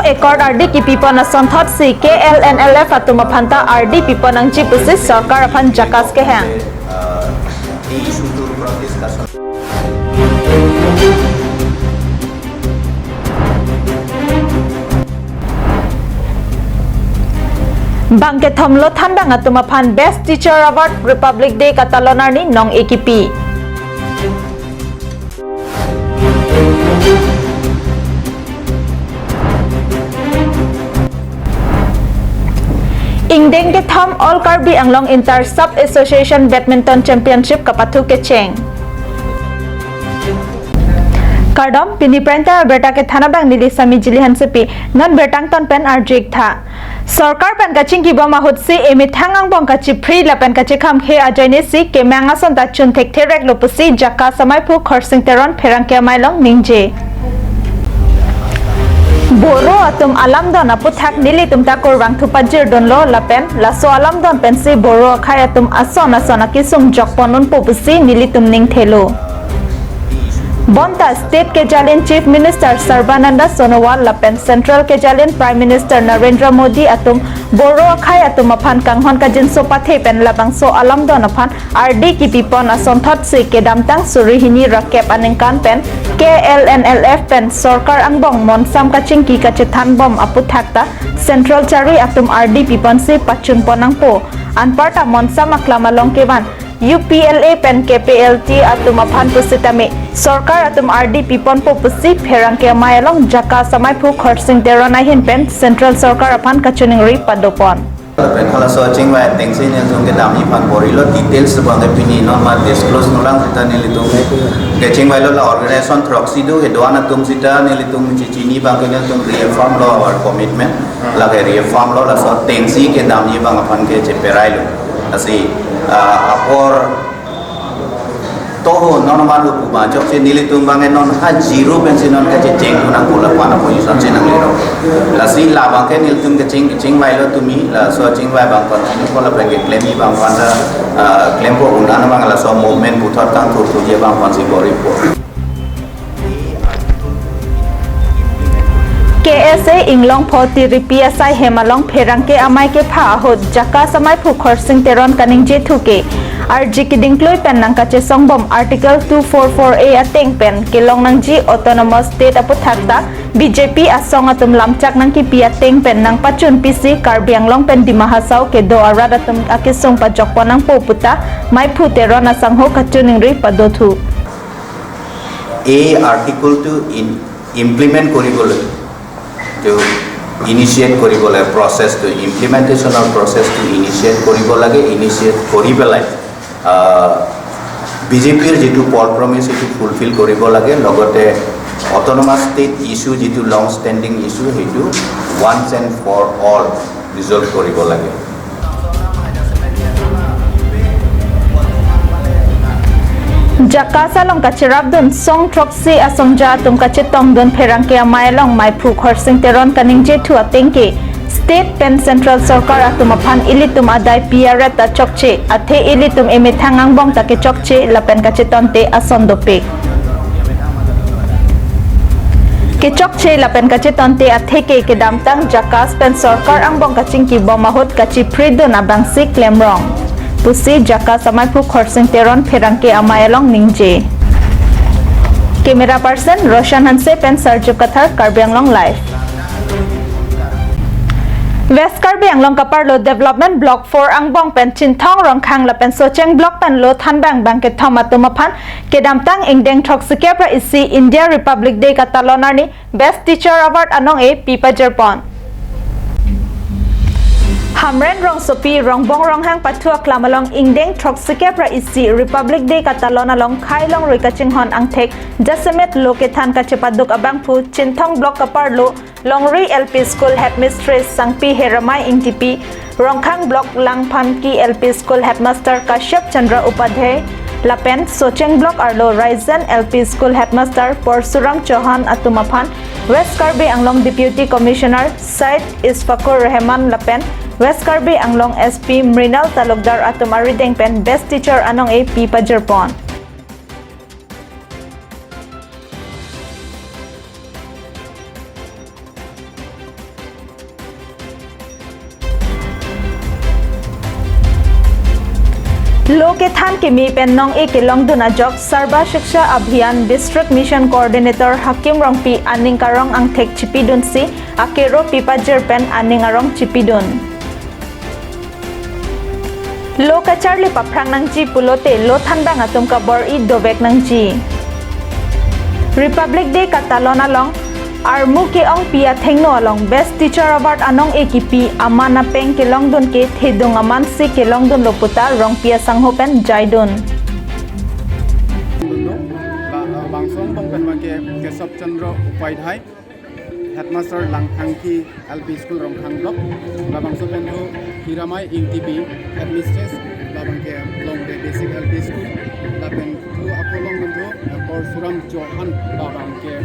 ekor RD pipon na sonthot si KLNLF atuma phanta RD pipon ang chipusi sarkar aphan jakas ke hang Bangke thomlo thandang atuma phan Best Teacher Award Republic Day Catalonar ni nong ekipi Ingdeng ke thom All Karbi Anglong Inter Sub Association Badminton Championship kapathu ke cheng Kardom pini prenta berta ke thana bang nili sami jili hansepi non bertang ton pen arjik tha Sarkar pen kaching ki bama hutsi emi thangang bong kachi free la pen kachi kham khe ajaine si ke manga son ta chun thek therek lopusi jaka samai phu khorsing teron pherang ke mailong ningje Boro atum alam don aputhak nili tumta korwang thupajir don lo lapen laso alam don pensi boro khai atum ason asona kisum jokponun popusi nili tumning thelo Bonta State Kejalin Chief Minister Sarbananda Sonowal lapen Central Kejalin Prime Minister Narendra Modi atum boro khai atum aphan kanghon kajin so pathe pen labang so alam don aphan RD ki pipon ason thot se kedamtang surihini rakep anengkan pen KLNLF pen sarkar angbong monsam kaching ki kachethan bom aputhakta Central Chari atum RD pipon se pachun ponang po anparta monsam aklama longkeban UPLA pen KPLT atum aphan pusitame sarkar atum RD pipon po pusi pherang ke mailong jaka samai phu khorsing terona hin pen Central sarkar aphan kachuning ri padopon pen hala searching wa things in zong ke dami pan borilo details bang pini no ma disclose nulang kita nilitung getting wa lo la organization proxy do hedwana tum sita nilitung chichini bang ke tum reform law our commitment la ke reform law la so things ke dami bang aphan ke cheperai lo asi apor toho normal lu ba jok se nili tumbang non ha zero pension non ka cheng kuna kula pana position se nang lero la si la bang ke nil tum ke cheng mai lo tumi la so cheng mai bang kon ni kola bang ke claim bang wana claim ko unan bang la so movement puthar tang thu thu je bang kon si bori po KSA Inglong Photi PSI Hemalong Pherang ke amai ke pha hot jaka samai phu khorsing teron kaning je thuke RG kiding kloi pen nang kache songbom article 244A ateng pen kilong nang ji autonomous state aputhakta BJP asong atum lamchak nang ki pia teng pen nang pachun PC Karbi Anglong pen di mahasau ke do arada tum akisong pajok ponang po puta mai phu teron asang ho kachuning ri padothu A article to implement koribole to initiate koribole process to implementation of process to initiate koribolage initiate koribelai BJP jitu Paul promise to fulfill koribolage logote autonomous state issue jitu long standing issue hitu once and for all resolve koribolage Jakasa long kachirab dun song troxy asongja tum kachitong dun pherang ke amai long mai phu khorsing teron kaning je thu atengke state pen central sarkar atum aphan ilitum adai PR ta chokche athe ilitum eme thangang bong ta ke chokche lapen kachiton te asondope ke chokche lapen kachiton te athe ke damtang jakas pen sarkar ang bong kaching ki bomahot kachi pridun abang si claim wrong pusi jaka samai phu khorsing teron pherang ke amai along ningje camera person Roshan Hanse pen Sarju Kathar Karbi Anglong live West Karbi Anglong Kaparlo Development Block 4 Angbong pen Chinthong Rongkhang la pen Socheng Block pen lo Thanbang bang ke thomatumaphan ke damtang ingdeng thoksike pra isi India Republic Day Catalonar ni Best Teacher Award anong e pipa jerpon Hamren rong sopi rong bong rong hang pathua klamalong ingdeng thoksike pra isi Republic Day Catalona long khailong roikaching hon angthek jasemet lokethan ka chepaduk abang phu Chinthong block kaparlo longri LP School headmistress Sangpi Heramai ingtipi rongkhang block langphamki LP School headmaster Kashyap Chandra Upadhyay lapen Socheng block arlo Raizen LP School headmaster Porsuram Chauhan atumaphan West Karbi Anglong Deputy Commissioner Said Isfakur Rehman lapen West Karbi Anglong SP Mrinal Talukdar atumari dengpen Best Teacher anong e pipa jerpon लोके थान के मी पेन नोंग ए के लोंग दुना जॉक सर्वा शिक्षा अभियान district mission coordinator हकीम रोंगपी आनिंग karong ang tek chipidun si akero pipa jerpen aning arong chipidun लोका चार्ली पाफ्रांग नंग जी पुलोते लो थानबांग आतुम का बर ई दोबेक नंग जी रिपब्लिक डे का तालोना लोंग आरमू के ओंग पिया थेंगनो along best teacher award Anong एकीपी अमाना पेंग के लोंगदुन के थेदुंग अमान से के लोंगदुन लोपुता रोंग पिया संगहोपेन जायदुन बांसों बंगपेन माके केशव चंद्र उपाध्याय हेडमास्टर लांगथांकी एलपी स्कूल रोंगथांग ब्लॉक बांसों पेन हो हिरामाई इंटीपी एडमिनिस्ट्रेशन बांके लोंगदे बेसिक एलपी स्कूल लापेन थु अपोलोंग बंधु परशुराम चौहान बांके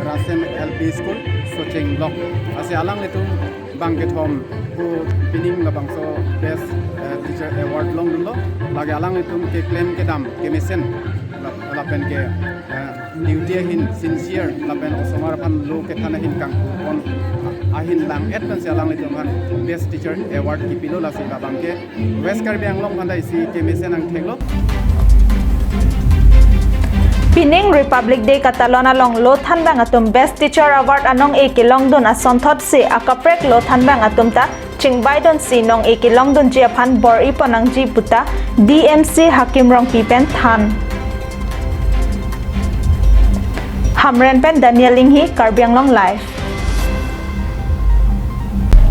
रासेन एलपी स्कूल सोचेंग ब्लॉक असे आलांग लेतुम बांके थोम को पिनिंग लबांसो बेस्ट टीचर अवार्ड लोंग दुलो लागे आलांग लेतुम के क्लेम के दाम के मिशन लापेन के ड्यूटी हिन सिंसियर लापेन असमार फान लो के थाना हिन कांग कोन आहिन लांग एडवांस आलांग लेतुम फान बेस्ट टीचर अवार्ड की पिलो लासे बांके वेस्ट कार्बी आंगलोंग फान दाइसी के मिशन आंग थेगलो Pining Republic Day Catalona long lo thanbang atum Best Teacher Award anong e kilong dun asonthot si akaprek lo thanbang atum ta chingbai don si nong e kilong dun ji aphan bor iponang ji puta DMC Hakim Rong Pipen Than Hamren Pen Daniel Linghi Karbiang Long Live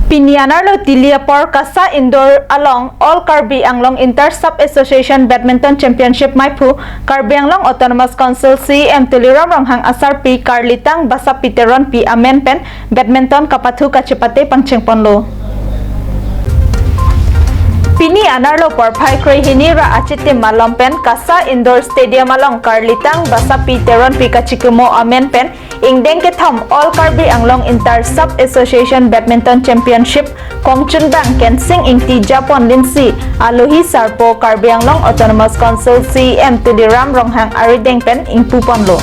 Pinianar lo Tiliapor Kasa Indoor along All Karbi Anglong Inter Sub Association Badminton Championship Maipu Karbi Anglong Autonomous Council CM Tuliram Ronghang Asar Pi Karlitang Basa Piteron Pi Amen Pen Badminton Kapathu Kachipate Pangchengponlo Pini Anarlo Porphai Krehini Ra Achite Malompen Kasa Indoor Stadium along Karlitang Basa Piteron Pi Kachikumo Amen Pen Ingdeng ke thom All Karbi Anglong Inter Sub Association Badminton Championship Kongchun Bang Kensing Ingti Japon Linsi Alohi Sarpo Karbi Anglong Autonomous Council CM Tudiram Ronghang Arideng Pen Ingpuponlo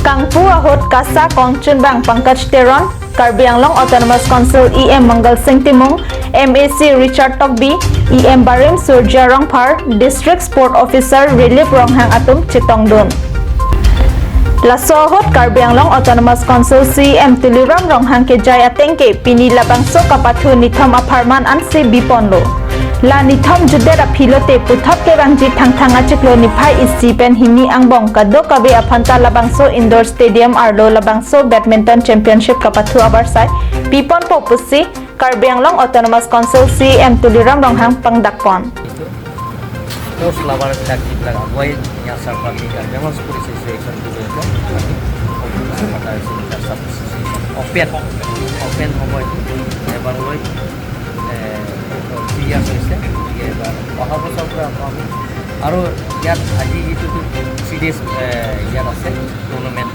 Kangpu Ahot Kasa Kongchun Bang Pankaj Teron Karbi Anglong Autonomous Council EM Mangal Singh Timung MAC Richard Tokbi EM Barim Surja Rongphar District Sport Officer Relief Ronghang Atum Chitongdun Lasohot Karbi Anglong Autonomous Council CM Tuliram Ronghang ke Jaya Tengke Pini Labangso Kapathu Nithom Aparman Anse Biponlo La Nithom Judet Aphilote Puthap ke Rangji Thangthanga Chiklo Niphai Isi Pen Hini Angbong Kado Kabe Aphanta Labangso Indoor Stadium Arlo Labangso Badminton Championship Kapathu Abarsai Pipon Popusi Karbi Anglong Autonomous Council CM Tuliram Ronghang Pangdakpon Terus lawan taktik laga boy yang sarpami kan memang seperti association dulu itu pada open homoy ebar boy dia selesai dia ebar apa sabra kami aru yang aji itu series yang আছে tournament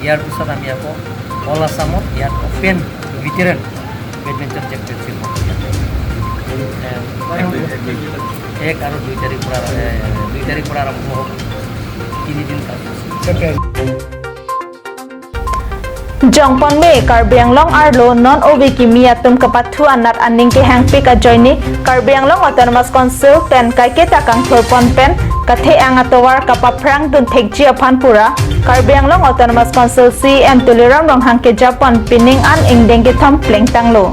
ইয়ার পিছত আমি আকৌ অল আসামত ইয়াত open veteran badminton championship एक और 2 तारीख पर आरंभ हो 3 दिन तक Jongpon me Karbi Anglong Arlo non obi kimia tum kapathu anat aning ke hangpe ka joini Karbi Anglong Autonomous Council pen kai ta kang thorpon pen kathe angatowar kapaprang dun thekji aphanpura Karbi Anglong Autonomous Council CM Tuliram Ronghang ke Japon pining an ingdeng ke thom plengtanglo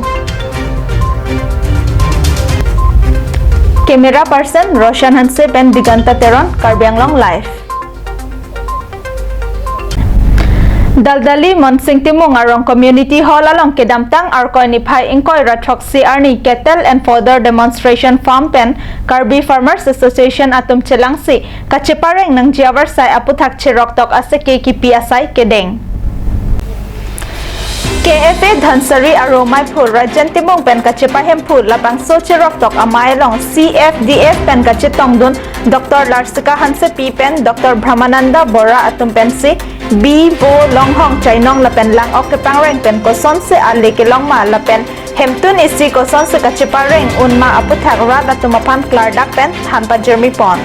Camera person Roshan Hanse Pen Diganta Teron Karbi Anglong Live Daldali Monsing Timung Arong Community Hall along Kedamtang Arkoi Niphai Ingkoi Ratroksi Arni Cattle and Fodder Demonstration Farm Pen Karbi Farmers Association Atum Chelangsi Kachipareng Nang Jiawarsai Aputhak Chiroktok Aseke Kipiasai Kedeng KFA Dhansari Aromai Phul Rajan Timong Pen Kachipa Hempul Labang Sochirok Tok Amai Long CFDF Pen Kachitongdun Dr. Larsika Hanse P Pen Dr. Brahmananda Bora Atum Pensi B Bo Long Hong Chainong Lapen Lang Okepang Reng Pen Koson Se Ale Kelong Ma Lapen Hemtun Isi Koson Se Kachipa Reng Unma Aputhak Rat Atumapan Klardak Pen Thanpa Jeremy Pon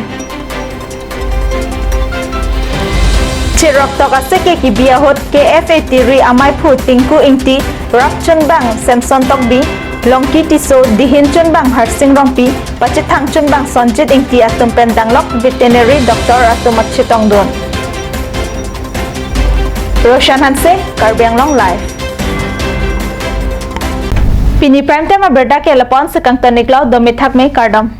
Chirok Tok Aseke Kibiahot KFA Tiri Amai Phu Tingku Ingti Rapchun Bang Samson Tokbi Longki tiso dihin chun bang harsing rongpi pachit thang chun bang sonjit ingti atum pen danglok veterinary doctor atum achitong don. Roshan Hanse, Karbi Anglong Live. Pini prime time berda ke lapon sekang taniklau domithak me kardam.